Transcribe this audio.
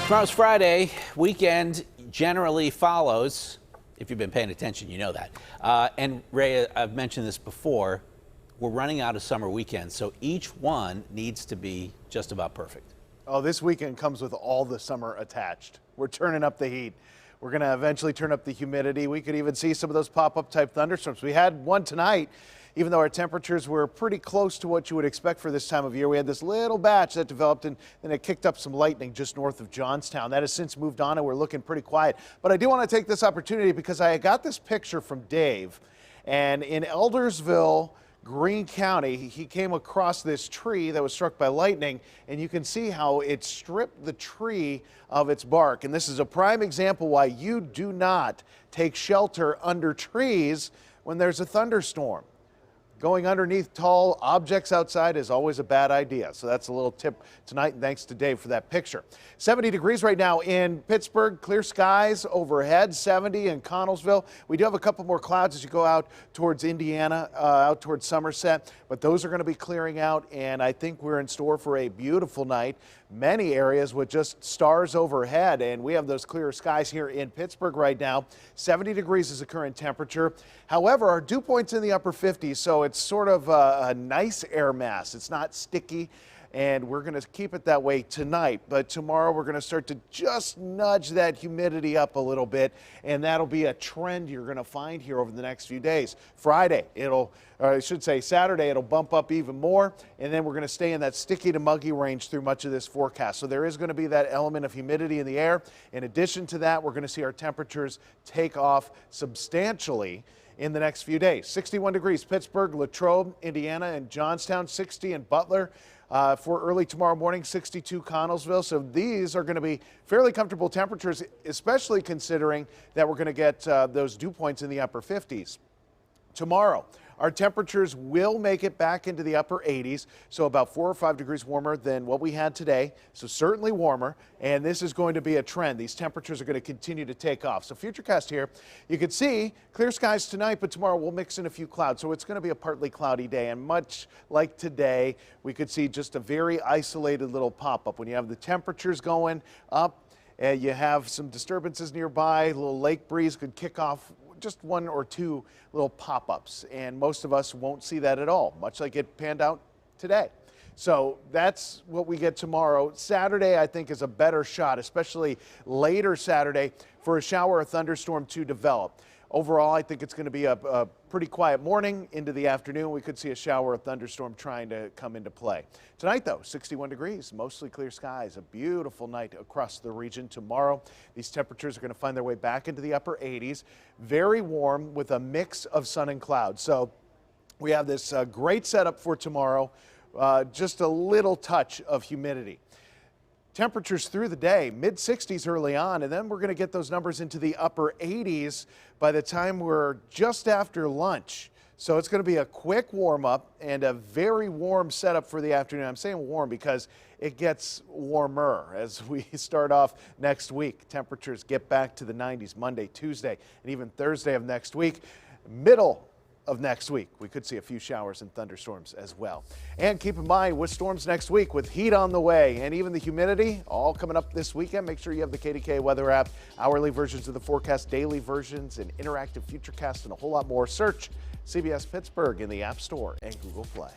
Tomorrow's Friday. Weekend generally follows. If you've been paying attention, you know that. And Ray, I've mentioned this before. We're running out of summer weekends, so each one needs to be just about perfect. Oh, this weekend comes with all the summer attached. We're turning up the heat. We're going to eventually turn up the humidity. We could even see some of those pop-up type thunderstorms. We had one tonight, even though our temperatures were pretty close to what you would expect for this time of year. We had this little batch that developed and then it kicked up some lightning just north of Johnstown. That has since moved on and we're looking pretty quiet. But I do want to take this opportunity because I got this picture from Dave, and in Eldersville, Greene County, he came across this tree that was struck by lightning, and you can see how it stripped the tree of its bark. And this is a prime example why you do not take shelter under trees when there's a thunderstorm. Going underneath tall objects outside is always a bad idea. So that's a little tip tonight, and thanks to Dave for that picture. 70 degrees right now in Pittsburgh, clear skies overhead, 70 in Connellsville. We do have a couple more clouds as you go out towards Indiana, out towards Somerset, but those are going to be clearing out, and I think we're in store for a beautiful night. Many areas with just stars overhead, and we have those clear skies here in Pittsburgh right now. 70 degrees is the current temperature. However, our dew point's in the upper 50s, so it's sort of a nice air mass. It's not sticky, and we're going to keep it that way tonight. But tomorrow we're going to start to just nudge that humidity up a little bit, and that'll be a trend you're going to find here over the next few days. Friday, Saturday, it'll bump up even more, and then we're going to stay in that sticky to muggy range through much of this forecast. So there is going to be that element of humidity in the air. In addition to that, we're going to see our temperatures take off substantially in the next few days. 61 degrees, Pittsburgh, Latrobe, Indiana, and Johnstown, 60 in Butler. For early tomorrow morning, 62 Connellsville. So these are going to be fairly comfortable temperatures, especially considering that we're going to get those dew points in the upper 50s. Tomorrow, our temperatures will make it back into the upper 80s, so about 4 or 5 degrees warmer than what we had today, so certainly warmer, and this is going to be a trend. These temperatures are going to continue to take off. So FutureCast here, you can see clear skies tonight, but tomorrow we'll mix in a few clouds, so it's going to be a partly cloudy day, and much like today, we could see just a very isolated little pop-up. When you have the temperatures going up, you have some disturbances nearby, a little lake breeze could kick off just 1 or 2 little pop-ups, and most of us won't see that at all, much like it panned out today. So that's what we get tomorrow. Saturday, I think, is a better shot, especially later Saturday, for a shower or thunderstorm to develop. Overall, I think it's going to be a pretty quiet morning into the afternoon. We could see a shower or thunderstorm trying to come into play. Tonight, though, 61 degrees, mostly clear skies, a beautiful night across the region. Tomorrow, these temperatures are going to find their way back into the upper 80s. Very warm with a mix of sun and clouds. So we have this great setup for tomorrow, just a little touch of humidity. Temperatures through the day, mid-60s early on, and then we're going to get those numbers into the upper 80s by the time we're just after lunch. So it's going to be a quick warm-up and a very warm setup for the afternoon. I'm saying warm because it gets warmer as we start off next week. Temperatures get back to the 90s Monday, Tuesday, and even Thursday of next week. Middle of next week, we could see a few showers and thunderstorms as well. And keep in mind, with storms next week, with heat on the way and even the humidity all coming up this weekend, make sure you have the KDKA weather app, hourly versions of the forecast, daily versions, and interactive FutureCast, and a whole lot more. Search CBS Pittsburgh in the App Store and Google Play.